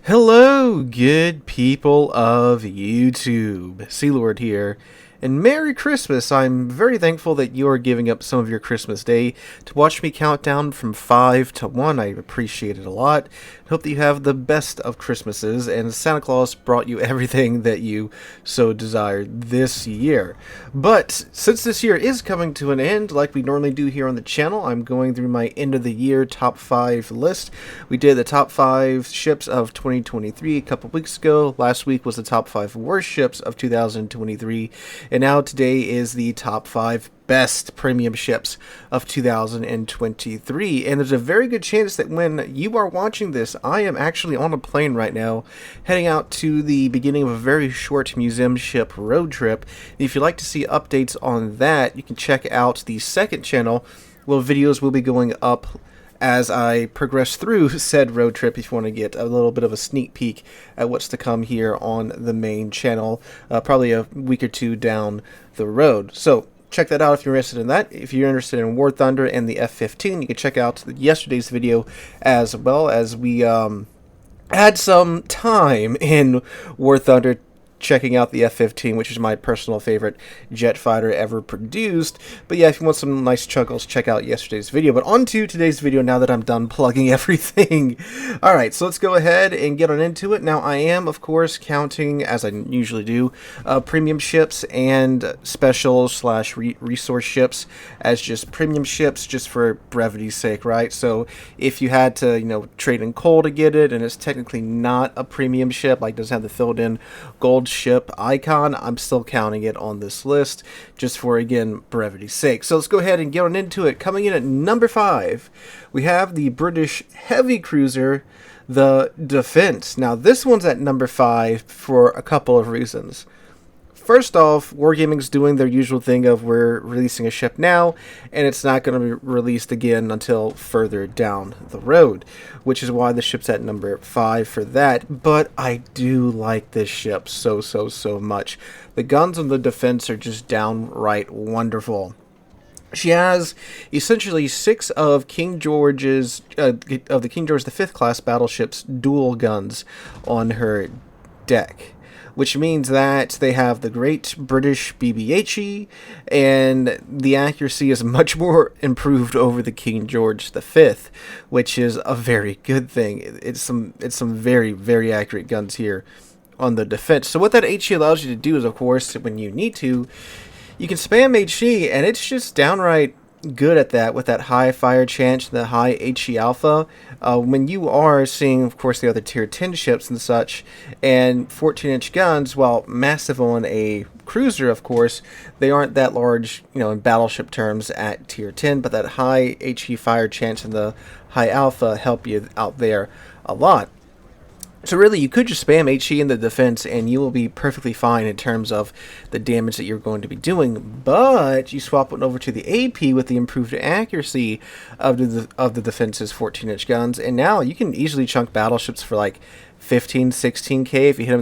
Hello, good people of YouTube. Sealord here, and Merry Christmas! I'm very thankful that you are giving up some of your Christmas day to watch me count down from 5 to 1. I appreciate it a lot. Hope that you have the best of Christmases, and Santa Claus brought you everything that you so desired this year. But since this year is coming to an end, like we normally do here on the channel, I'm going through my end of the year top 5 list. We did the top 5 ships of 2023 a couple weeks ago. Last week was the top 5 worst ships of 2023. And now today is the top 5 best premium ships of 2023. And there's a very good chance that when you are watching this, I am actually on a plane right now, heading out to the beginning of a very short museum ship road trip. If you'd like to see updates on that, you can check out the second channel, where videos will be going up as I progress through said road trip if you want to get a little bit of a sneak peek at what's to come here on the main channel, probably a week or two down the road. So check that out if you're interested in that. If you're interested in War Thunder and the F-15, you can check out yesterday's video as well, as we had some time in War Thunder checking out the F-15, which is my personal favorite jet fighter ever produced. But yeah, if you want some nice chuckles, check out yesterday's video. But on to today's video now that I'm done plugging everything. Alright, so let's go ahead and get on into it. Now, I am, of course, counting, as I usually do, premium ships and special slash resource ships as just premium ships, just for brevity's sake, right? So if you had to, trade in coal to get it, and it's technically not a premium ship, like doesn't have the filled in gold ship icon, I'm still counting it on this list just for, again, brevity's sake. So let's go ahead and get on into it. Coming in at number 5, we have the British heavy cruiser, the Defence. Now this one's at number 5 for a couple of reasons. First off, Wargaming's doing their usual thing of we're releasing a ship now, and it's not going to be released again until further down the road, which is why the ship's at number 5 for that. But I do like this ship so much. The guns on the Defense are just downright wonderful. She has essentially 6 of King George's of the King George V class battleships dual guns on her deck, which means that they have the great British BBHE, and the accuracy is much more improved over the King George V, which is a very good thing. It's some very accurate guns here on the Defense. So what that HE allows you to do is, of course, when you need to, you can spam HE, and it's just downright good at that, with that high fire chance, the high HE alpha. When you are seeing, of course, the other tier 10 ships and such, and 14-inch guns, while massive on a cruiser, of course, they aren't that large, in battleship terms at tier 10, but that high HE fire chance and the high alpha help you out there a lot. So really, you could just spam HE in the Defense and you will be perfectly fine in terms of the damage that you're going to be doing. But you swap it over to the AP with the improved accuracy of the Defense's 14-inch guns, and now you can easily chunk battleships for like 15, 16k if you hit them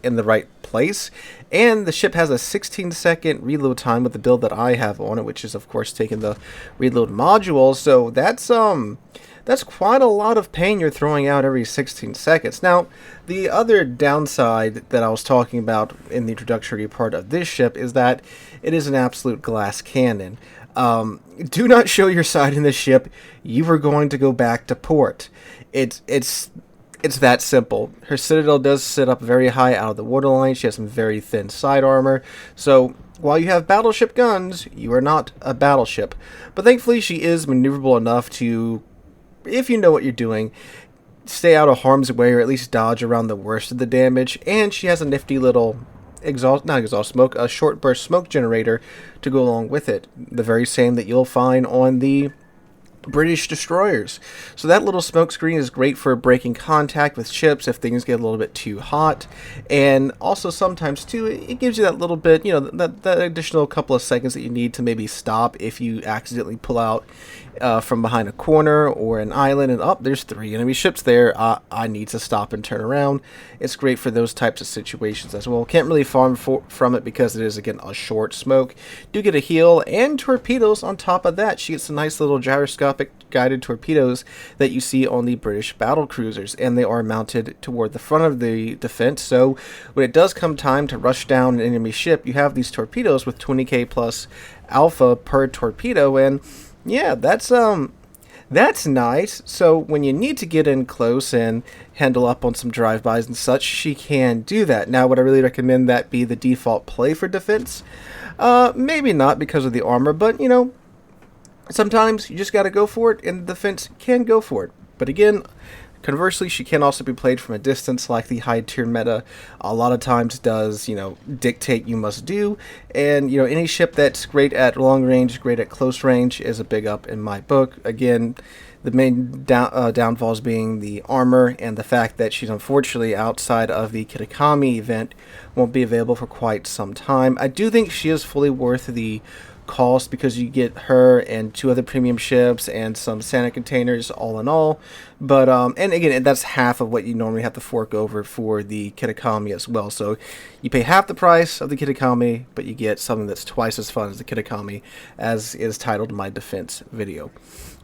in the right place. And the ship has a 16-second reload time with the build that I have on it, which is, of course, taking the reload module. So that's quite a lot of pain you're throwing out every 16 seconds. Now, the other downside that I was talking about in the introductory part of this ship is that it is an absolute glass cannon. Do not show your side in this ship. You are going to go back to port. It's that simple. Her citadel does sit up very high out of the waterline. She has some very thin side armor. So while you have battleship guns, you are not a battleship. But thankfully, she is maneuverable enough to, if you know what you're doing, stay out of harm's way, or at least dodge around the worst of the damage. And she has a nifty little a short burst smoke generator to go along with it, the very same that you'll find on the British destroyers. So that little smoke screen is great for breaking contact with ships if things get a little bit too hot, and also sometimes too it gives you that little bit, that additional couple of seconds that you need to maybe stop if you accidentally pull out from behind a corner or an island and there's 3 enemy ships there. I need to stop and turn around. It's great for those types of situations as well. Can't really farm from it because it is, again, a short smoke. Do get a heal and torpedoes on top of that. She gets a nice little gyroscopic telescopic guided torpedoes that you see on the British battle cruisers, and they are mounted toward the front of the defense. So when it does come time to rush down an enemy ship, you have these torpedoes with 20k plus alpha per torpedo, and yeah, that's nice. So when you need to get in close and handle up on some drive-bys and such, she can do that. Now, would I really recommend that be the default play for defense? Maybe not because of the armor, but, you know, sometimes you just got to go for it, and the defense can go for it. But again, conversely, she can also be played from a distance like the high tier meta a lot of times does, you know, dictate you must do. And, you know, any ship that's great at long range, great at close range is a big up in my book. Again, the main downfalls being the armor and the fact that she's unfortunately outside of the Kitakami event, won't be available for quite some time. I do think she is fully worth the cost because you get her and 2 other premium ships and some Santa containers all in all. But and again, that's half of what you normally have to fork over for the Kitakami as well. So you pay half the price of the Kitakami, but you get something that's twice as fun as the Kitakami, as is titled in my defense video.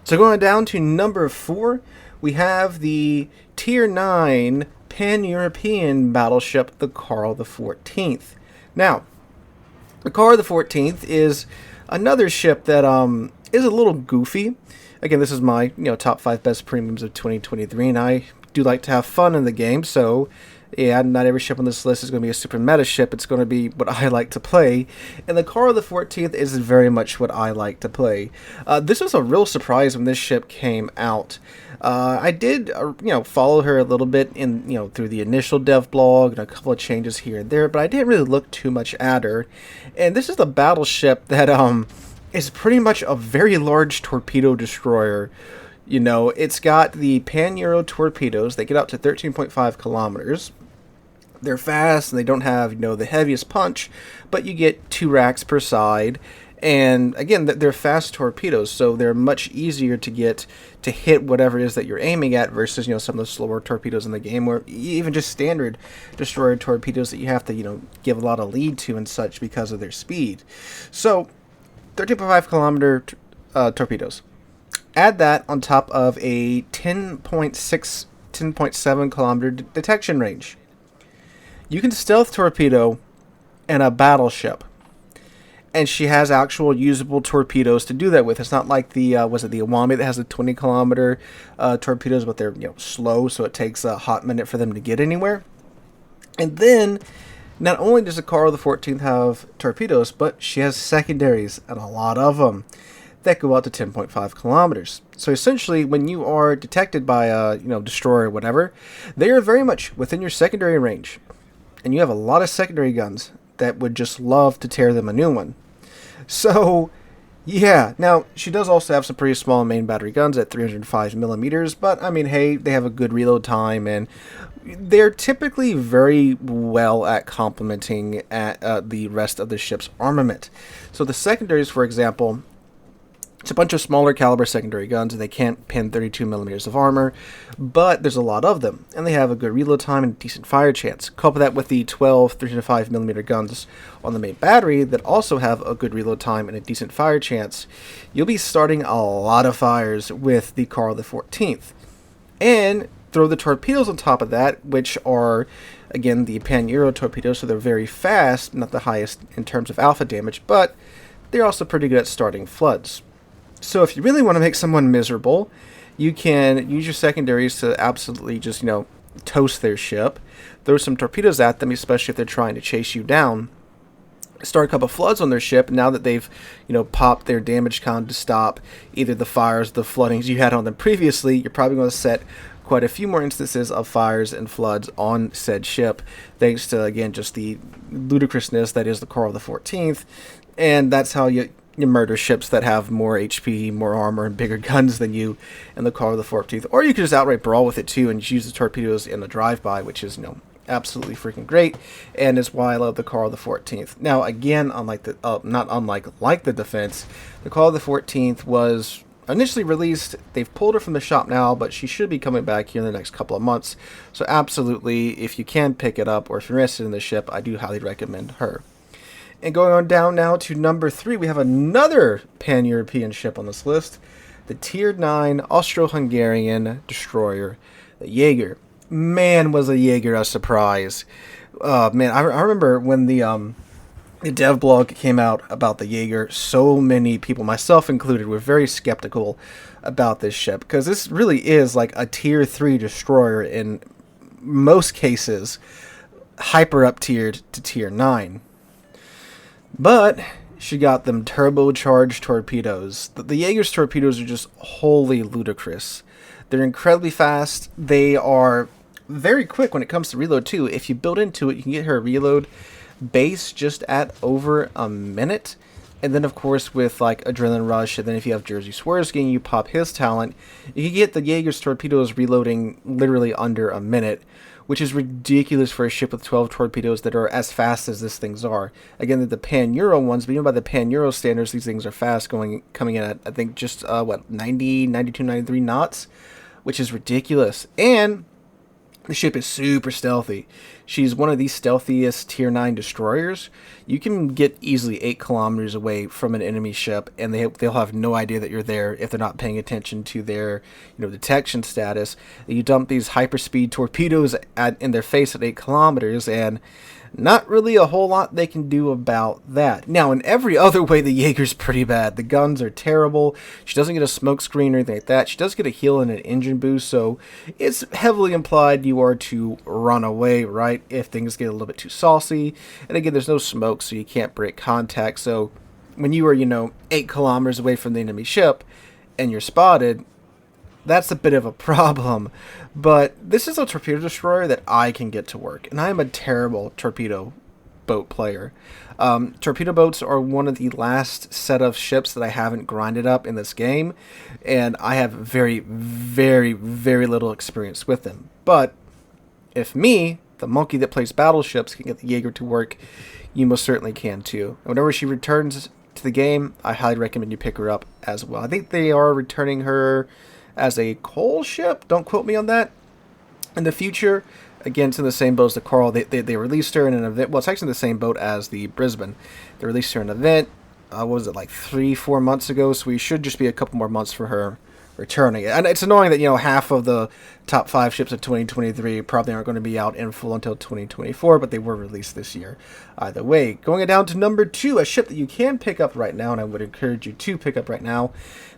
So going down to number 4, we have the Tier 9 Pan-European battleship, the Karl XIV. Now, the Karl XIV is another ship that is a little goofy. Again, this is my top 5 best premiums of 2023, and I do like to have fun in the game. So, yeah, not every ship on this list is going to be a super meta ship. It's going to be what I like to play, and the Karl XIV is very much what I like to play. This was a real surprise when this ship came out. I did, follow her a little bit in, through the initial dev blog and a couple of changes here and there, but I didn't really look too much at her. And this is the battleship that is pretty much a very large torpedo destroyer. You know, it's got the Pan-Euro torpedoes. They get up to 13.5 kilometers. They're fast, and they don't have, the heaviest punch, but you get 2 racks per side. And again, they're fast torpedoes, so they're much easier to get to hit whatever it is that you're aiming at versus, some of the slower torpedoes in the game, or even just standard destroyer torpedoes that you have to, give a lot of lead to and such because of their speed. So, 13.5 kilometer torpedoes. Add that on top of a 10.6, 10.7 kilometer detection range. You can stealth torpedo in a battleship. And she has actual usable torpedoes to do that with. It's not like the, the Iwami that has the 20 kilometer torpedoes, but they're, slow, so it takes a hot minute for them to get anywhere. And then, not only does the Karl XIV have torpedoes, but she has secondaries, and a lot of them, that go out to 10.5 kilometers. So essentially, when you are detected by a, destroyer or whatever, they are very much within your secondary range. And you have a lot of secondary guns that would just love to tear them a new one. So, yeah. Now, she does also have some pretty small main battery guns at 305 millimeters, but, I mean, hey, they have a good reload time, and they're typically very well at complementing at the rest of the ship's armament. So the secondaries, for example, it's a bunch of smaller caliber secondary guns, and they can't pin 32 millimeters of armor, but there's a lot of them, and they have a good reload time and decent fire chance. Couple that with the 12 305 millimeter guns on the main battery that also have a good reload time and a decent fire chance. You'll be starting a lot of fires with the Karl XIV. And throw the torpedoes on top of that, which are, again, the Pan-Euro torpedoes, so they're very fast, not the highest in terms of alpha damage, but they're also pretty good at starting floods. So if you really want to make someone miserable, you can use your secondaries to absolutely just, toast their ship. Throw some torpedoes at them, especially if they're trying to chase you down. Start a couple floods on their ship. Now that they've, popped their damage con to stop either the fires, the floodings you had on them previously, you're probably going to set quite a few more instances of fires and floods on said ship, thanks to, again, just the ludicrousness that is the Karl XIV. And that's how you murder ships that have more HP, more armor, and bigger guns than you in the Karl XIV. Or you could just outright brawl with it too and just use the torpedoes in the drive-by, which is, absolutely freaking great, and is why I love the Karl XIV. Now, again, unlike the the defense, the Karl XIV was initially released. They've pulled her from the shop now, but she should be coming back here in the next couple of months. So absolutely, if you can pick it up, or if you're interested in the ship, I do highly recommend her. And going on down now to number 3, we have another Pan-European ship on this list, the Tier 9 Austro-Hungarian destroyer, the Jager. Man, was a Jager a surprise. Man, I remember when the dev blog came out about the Jager, so many people, myself included, were very skeptical about this ship, because this really is like a Tier 3 destroyer in most cases, hyper up tiered to Tier 9. But she got them turbocharged torpedoes. The Jaeger's torpedoes are just wholly ludicrous. They're incredibly fast. They are very quick when it comes to reload too. If you build into it, you can get her reload base just at over a minute. And then, of course, with like Adrenaline Rush, and then if you have Jersey Swearskin, you pop his talent, you can get the Jaeger's torpedoes reloading literally under a minute, which is ridiculous for a ship with 12 torpedoes that are as fast as these things are. Again, the Pan-Euro ones, but even by the Pan-Euro standards, these things are fast, coming in at, I think, just, 90, 92, 93 knots, which is ridiculous. And the ship is super stealthy. She's one of the stealthiest Tier 9 destroyers. You can get easily 8 kilometers away from an enemy ship, and they'll have no idea that you're there if they're not paying attention to their detection status. You dump these hyperspeed torpedoes in their face at 8 kilometers, and not really a whole lot they can do about that. Now, in every other way, the Jaeger's pretty bad. The guns are terrible. She doesn't get a smoke screen or anything like that. She does get a heal and an engine boost, so it's heavily implied you are to run away, right, if things get a little bit too saucy. And again, there's no smoke, so you can't break contact. So when you are, 8 kilometers away from the enemy ship and you're spotted, that's a bit of a problem. But this is a torpedo destroyer that I can get to work, and I am a terrible torpedo boat player. Torpedo boats are one of the last set of ships that I haven't grinded up in this game, and I have very, very, very little experience with them. But if me, the monkey that plays battleships, can get the Jaeger to work, you most certainly can too. And whenever she returns to the game, I highly recommend you pick her up as well. I think they are returning her as a coal ship. Don't quote me on that. In the future, again, it's in the same boat as the Karl. They released her in an event. Well, it's actually in the same boat as the Brisbane. They released her in an event. What was it, like 3-4 months ago? So we should just be a couple more months for her returning. And it's annoying that half of the top 5 ships of 2023 probably aren't going to be out in full until 2024, but they were released this year. Either way, going down to number 2, a ship that you can pick up right now, and I would encourage you to pick up right now,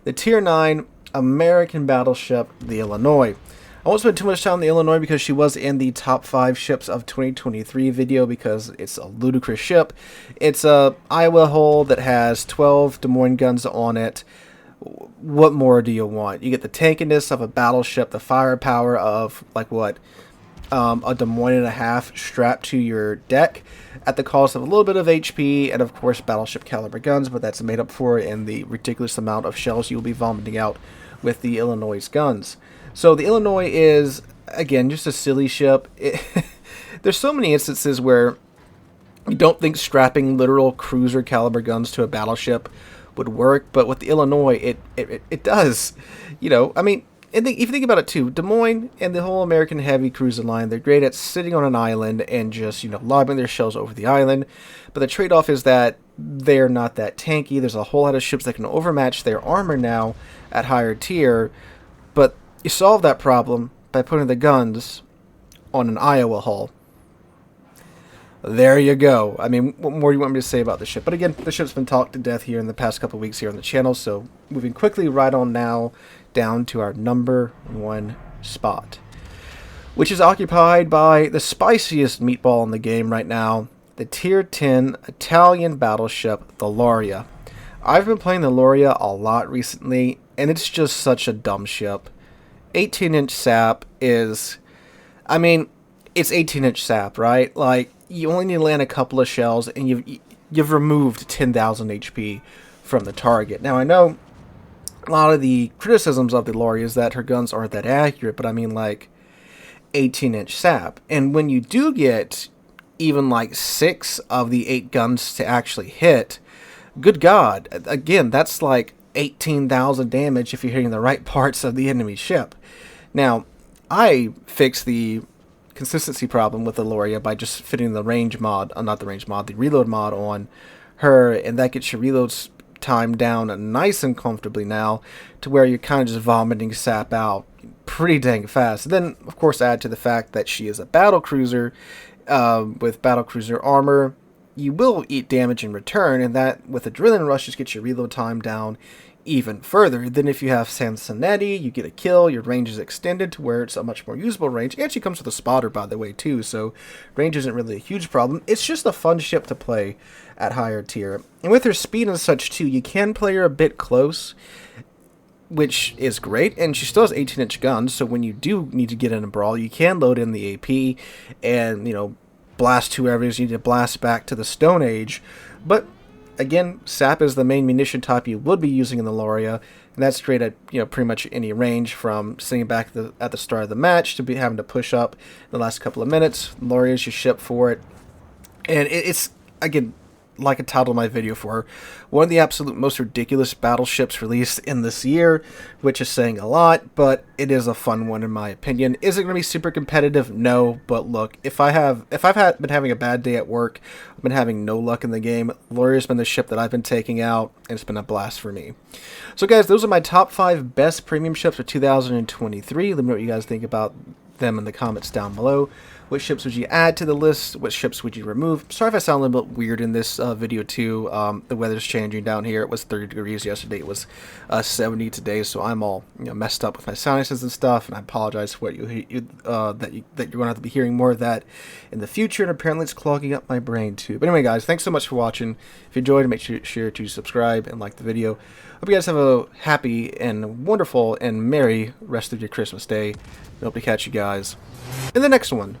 the Tier 9 American battleship, the Illinois. I won't spend too much time on the Illinois because she was in the top 5 ships of 2023 video because it's a ludicrous ship. It's a Iowa hull that has 12 Des Moines guns on it. What more do you want? You get the tankiness of a battleship, the firepower of a Des Moines and a half strapped to your deck at the cost of a little bit of HP and, of course, battleship caliber guns, but that's made up for in the ridiculous amount of shells you'll be vomiting out with the Illinois' guns. So the Illinois is, again, just a silly ship. There's so many instances where you don't think strapping literal cruiser caliber guns to a battleship would work, but with the Illinois, it does. And if you think about it too, Des Moines and the whole American heavy cruising line, they're great at sitting on an island and just, lobbing their shells over the island. But the trade-off is that they're not that tanky. There's a whole lot of ships that can overmatch their armor now at higher tier. But you solve that problem by putting the guns on an Iowa hull. There you go. I mean, what more do you want me to say about the ship? But again, the ship's been talked to death here in the past couple of weeks here on the channel. So moving quickly right on now down to our number 1 spot, which is occupied by the spiciest meatball in the game right now, the Tier 10 Italian battleship, the Lauria. I've been playing the Lauria a lot recently, and it's just such a dumb ship. 18-inch sap is, it's 18-inch sap, right? Like, you only need to land a couple of shells, and you've removed 10,000 HP from the target. Now, I know a lot of the criticisms of the Lauria is that her guns aren't that accurate, but 18-inch sap. And when you do get even 6 of the 8 guns to actually hit, good God, again, that's 18,000 damage if you're hitting the right parts of the enemy ship. Now, I fixed the consistency problem with the Lauria by just fitting the range mod, not the range mod, the reload mod on her, and that gets your reloads time down nice and comfortably now, to where you're kind of just vomiting sap out pretty dang fast. Then, of course, add to the fact that she is a battle cruiser with battle cruiser armor. You will eat damage in return, and that with Adrenaline Rush just gets your reload time down even further. Then if you have Sansonetti, you get a kill, your range is extended to where it's a much more usable range. It actually comes with a spotter, by the way, too, so range isn't really a huge problem. It's just a fun ship to play at higher tier. And with her speed and such, too, you can play her a bit close, which is great, and she still has 18-inch guns, so when you do need to get in a brawl, you can load in the AP and, you know, blast whoever it is you need to blast back to the Stone Age. But again, sap is the main munition type you would be using in the Lauria, and that's great at, you know, pretty much any range, from sitting back at the start of the match to be having to push up in the last couple of minutes. Lauria is your ship for it, and it's, again, like I titled my video for, one of the absolute most ridiculous battleships released in this year, which is saying a lot, but it is a fun one in my opinion. Is it going to be super competitive? No, but look, if I've been having a bad day at work, I've been having no luck in the game, Lauria's been the ship that I've been taking out, and it's been a blast for me. So guys, those are my top 5 best premium ships for 2023. Let me know what you guys think about them in the comments down below. What ships would you add to the list? What ships would you remove? Sorry if I sound a little bit weird in this video too. The weather's changing down here. It was 30 degrees yesterday. It was 70 today, so I'm all, you know, messed up with my sinuses and stuff. And I apologize for what that you're going to have to be hearing more of that in the future. And apparently, it's clogging up my brain too. But anyway, guys, thanks so much for watching. If you enjoyed, make sure to subscribe and like the video. Hope you guys have a happy and wonderful and merry rest of your Christmas day. I hope to catch you guys in the next one.